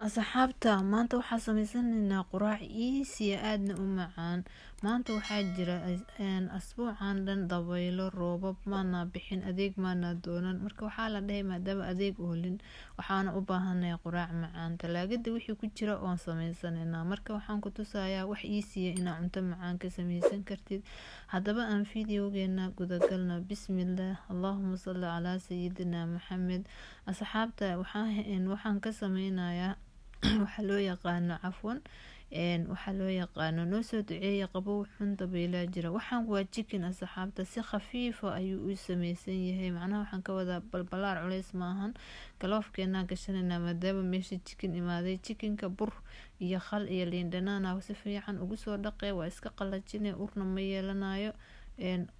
Asxaabta maanta waxaa sameysanaynaa quraac easy aadna u macaan. Maanta waxaa jira asbuucan dhan dabaylo roobab maana bixin adeeg maana doonan marka waxaa la dhahay maadaama adeeg oolin waxaana u baahanay quraac macaan talaagada wixii ku jira oon sameysanaynaa marka waxaan ku tusayaa wax easy inaa cunto macaan ka sameysan kartid haddaba aan fiidiyogeena gudagalna bismillaah allahumma salli calaa sayyidina maxamed. Asxaabta waxaan ka sameynayaa waxa loo yaqaano cafwan waxa loo yaqaano noo soo duceeya qabow xun dabeelaa jira waxaan waa chicken asxaabta si khafiif ah ayuu u sameysan yahay macnaha waxaan ka wadaa balbalaar culays maahan galoofkeena gashanayna maadaama meesha chicken imaaday chickenka bur iyo khal iyo liin dhanaan si fiican ugu soo dhaqee waa iska qalajinay urna ma yeelanayo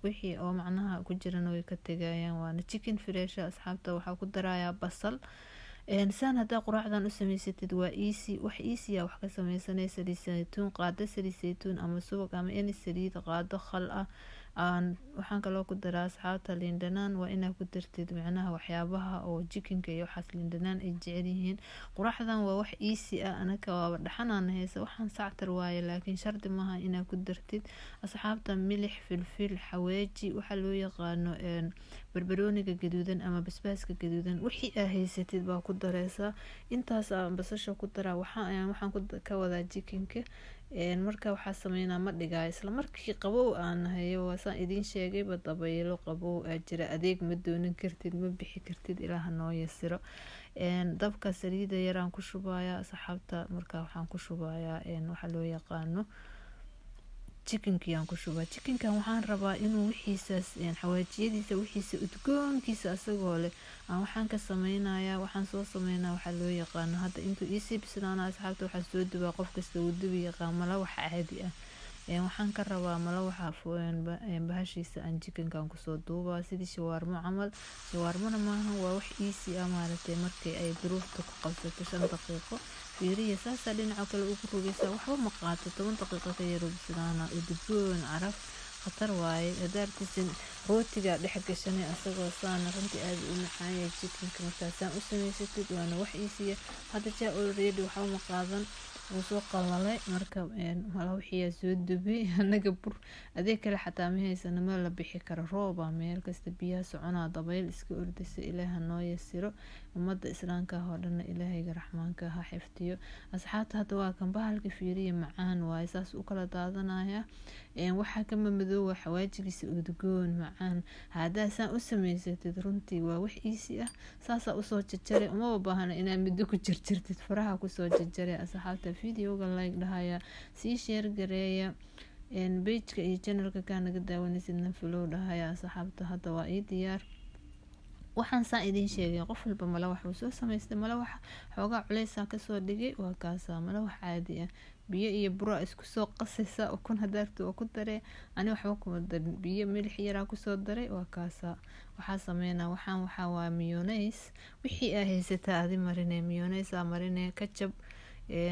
wixii oo macnaha ku jirana way ka tagayaan waana chicken fresh asxaabta waxaa ku darayaa basal saan hadaa quraacdan u sameysatid waa easy wax easy wax ka sameysanay saliid saytuun qaado saliid saytuun ama subag ama any saliid qaado khal ah waxaan kaloo ku daraa asxaabta liin dhanaan waa inaa ku dartid macnaha waxyaabaha oo chickenka iyo waxaas liin dhanaan ay jecel yihiin quraacdan waa wax easy anaka waa dhaxanaan haysa waxaan sactar waaye laakiin shardi maaha inaa ku dartid asxaabta milix filfil xawaaji waxa loo yaqaano barbarooniga gaduudan ama basbaaska gaduudan wixii aa haysatid baa ku dareysaa intaas basasha ku daraa waxaan ka wadaa chickenka marka waxaa sameynaa ma dhigaa isla markii qabow aan hayo waasaan idiin sheegayba dabaylo qabow jira adeeg ma doonan kartid ma bixi kartid ilaaha noo yasiro dabka saliida yaraan ku shubayaa asxaabta marka waxaan ku shubayaa waxa loo yaqaano chickenkiyan ku shubaa chickenkan waxaan rabaa inuu wixiisaas xawaajiyadiisa wixiisa udgoonkiisa asagoo leh waxaan ka sameynayaa waxaan soo sameynaa waxa loo yaqaano hadda intuu easy bislaana asxaabta waxaa soo dubaa qof kasta uu dubi yaqaan mala wax caadi ah waxaan ka rabaa mala waxa bahashiisa aan chickenkan kusoo duubaa sidii shawarmo camal shawarmona maaha waa wax easy maaragtay markii ay duruufta ku qabsato 5 daqiiqo fiiriya saasa dhinaca kale ugu rogaysaa waxba ma qaato 10 daqiiqo ka yar bislaana udgoon caraf khatar waaye hadaartiisan rootiga dhex gashanay asagoo saan runtii aad u macaan yahay chickenka markaasaan u sameysatid waana wax easy hadda jaa already waxba ma qaadan wuu soo qalalay marka mala wixii soo dubi anaga bur adeeg kale xataa ma haysana ma la bixi karo rooba meel kasta biyaha soconaa dabayl iska ordaysa ilaaha noo yasiro ummadda islaamka oo dhan ilaahayga raxmaanka ha xifdiyo asxaabta hadda waa kan bahalka fiiriya macaan waaye saas u kala daadanaya waxa ka madoow xawaajigiisa udgoon macaan hadaa saan u sameysatid runtii waa wax easy saasa u soo jajaray uma baahna inaad mid ku jarjartid faraha ku soo jajaray asxaabta videoga like dhahaya sii share gareeya page-ka iyo channel-ka ka naga daawanaysidna follow dhahaya asxaabta hadda waa ii diyaar waxaan saa idiin sheegay qof walba mala wax uu soo sameystay mala wax xoogaa culeysa ka soo dhigay waa kaasa mala wax caadi biyo iyo buro isku soo qasaysa ukun hadaartu oo ku daree ani waxba kuma darin biyo milix yar ku soo daray waa kaasa waxaa sameynaa waxa waa mayonnaise wixii ay haysataa adi marine mayonnaise marine ketchup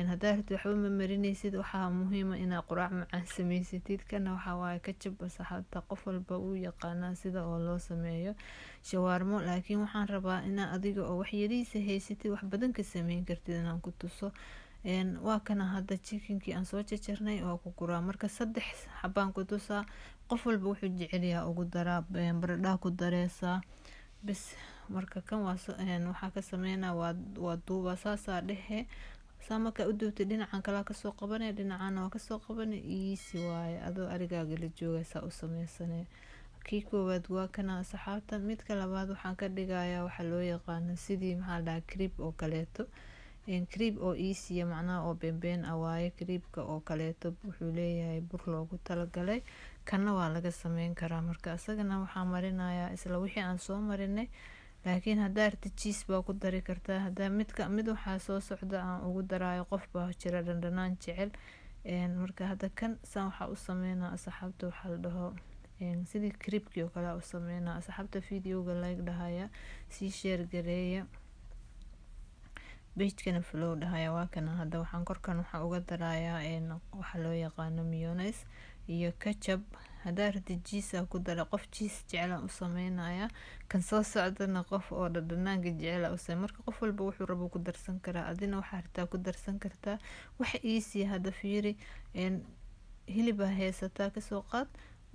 hadaartu waxba ma marinaysid waxaa muhiim ah inaad quraac macaan sameysatid kana waxa waaye ketchup asxaabta qof walba uu yaqaana sida oo loo sameeyo shawarmo laakiin waxaan rabaa inaa adiga oo wax yariisa haysatid wax badan ka sameyn kartid inaan ku tuso waa kana hadda chickenkii aan soo jajarnay oo ku guraa marka 3 xabaan ku tusaa qof walba wuxuu jecel yahay ugu daraa baradha ku dareysaa bis marka kan waxaa ka sameynaa waa duuba saasa dhexe saamaka u duubtay dhinacan kala ka soo qabanay dhinacana waa ka soo qabanay easy waaye adoo arigaaga la joogaysa u sameysanay kii koowaad waa kana asxaabta midka labaad waxaan ka dhigayaa waxa loo yaqaan sidii maxaa la creep oo kaleeto creep oo easy macnaha oo been waaye creepka oo kaleeto wuxuu leeyahay bur loogu talagalay kana waa laga sameyn karaa marka asagana waxaa marinayaa isla wixii aan soo marinay laakiin hadaa arti cheese baa ku dari kartaa hadaa mid waxaa soo socda aan ugu daraayo qof baa jira dhandhanaan jecel marka hadda kan saan waxaa u sameynaa asxaabta waxaa la dhaho sidii creepkii oo kale u sameynaa asxaabta videoga like dhahaya sii share gareeya page-kana follow dhahaya waa kana hadda waxaan korkan waxaa uga darayaa waxa loo yaqaano mayonnaise iyo ketchup hadaa rabtid jiisa ku dara qof jiis jecel u sameynaya kan soo socdana qof oo dhadhanaanka jecel u sameyn marka qof walba wuxuu rabo ku darsan karaa adina waxa rabtaa ku darsan kartaa wax easy hada fiiri hilib haysataa ka soo qaad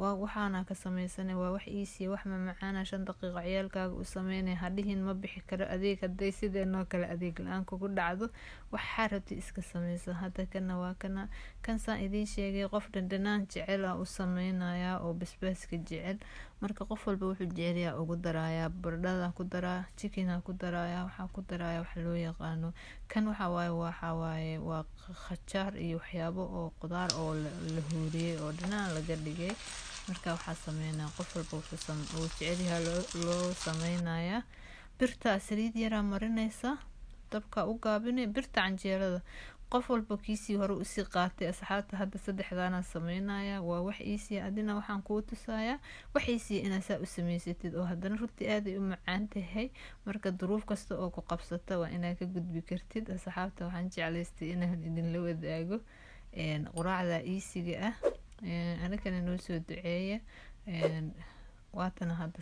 waxaana ka sameeysanay waa wax easy wax ma macaan 5 daqiiqo ciyaalkaaga u sameynay hadhihin ma bixi karo adeeg haday sideenoo kale adeeg la'aan kugu dhacdo wax xarabti iska sameeysan hada kana waa kana kan saan idin sheegay qof dhadhanaan jecel u sameynaya oo basbaaska jecel marka qof walba wuxuu jecel yahay ugu daraya baradhada ku daraa chicken ku daraya waxa ku daraya wax loo yaqaano kan waxa waaye waa khajaar iyo waxyaabo oo qudaar oo la huuriyay oo dhanaan laga dhigay marka waxa sameeynaa qof walba wuxuu jecel yahay loo sameynaya birta saliid yar marinaysa dabka u gaabinay birta canjeerada qof walba kiisi hore u sii qaatay asxaabta hadda saddexdaana sameynaya waa wax easy adina waxaan ku tusaaya wax easy inaad saa u sameysatid oo hadana runtii aad ay u macaan tahay marka duruuf kasta oo ku qabsata waa inaad ka gudbi kartid asxaabta waxaan jeclaystay inaan idin la wadaago quraacda easy-ga ah anagana noo soo duceeya waatana hadda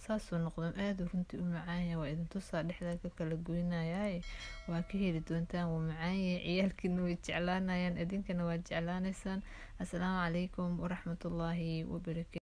saasoo noqdo aad runtii u macaan yahay waa idin tusaa dhexda ka kala goynayay waa ka heli doontaan waa macaan yahay ciyaalkiina way jeclaanayaan idinkana waa jeclaanaysaan assalaamu calaykum waraxmatullaahi wabarakaatuh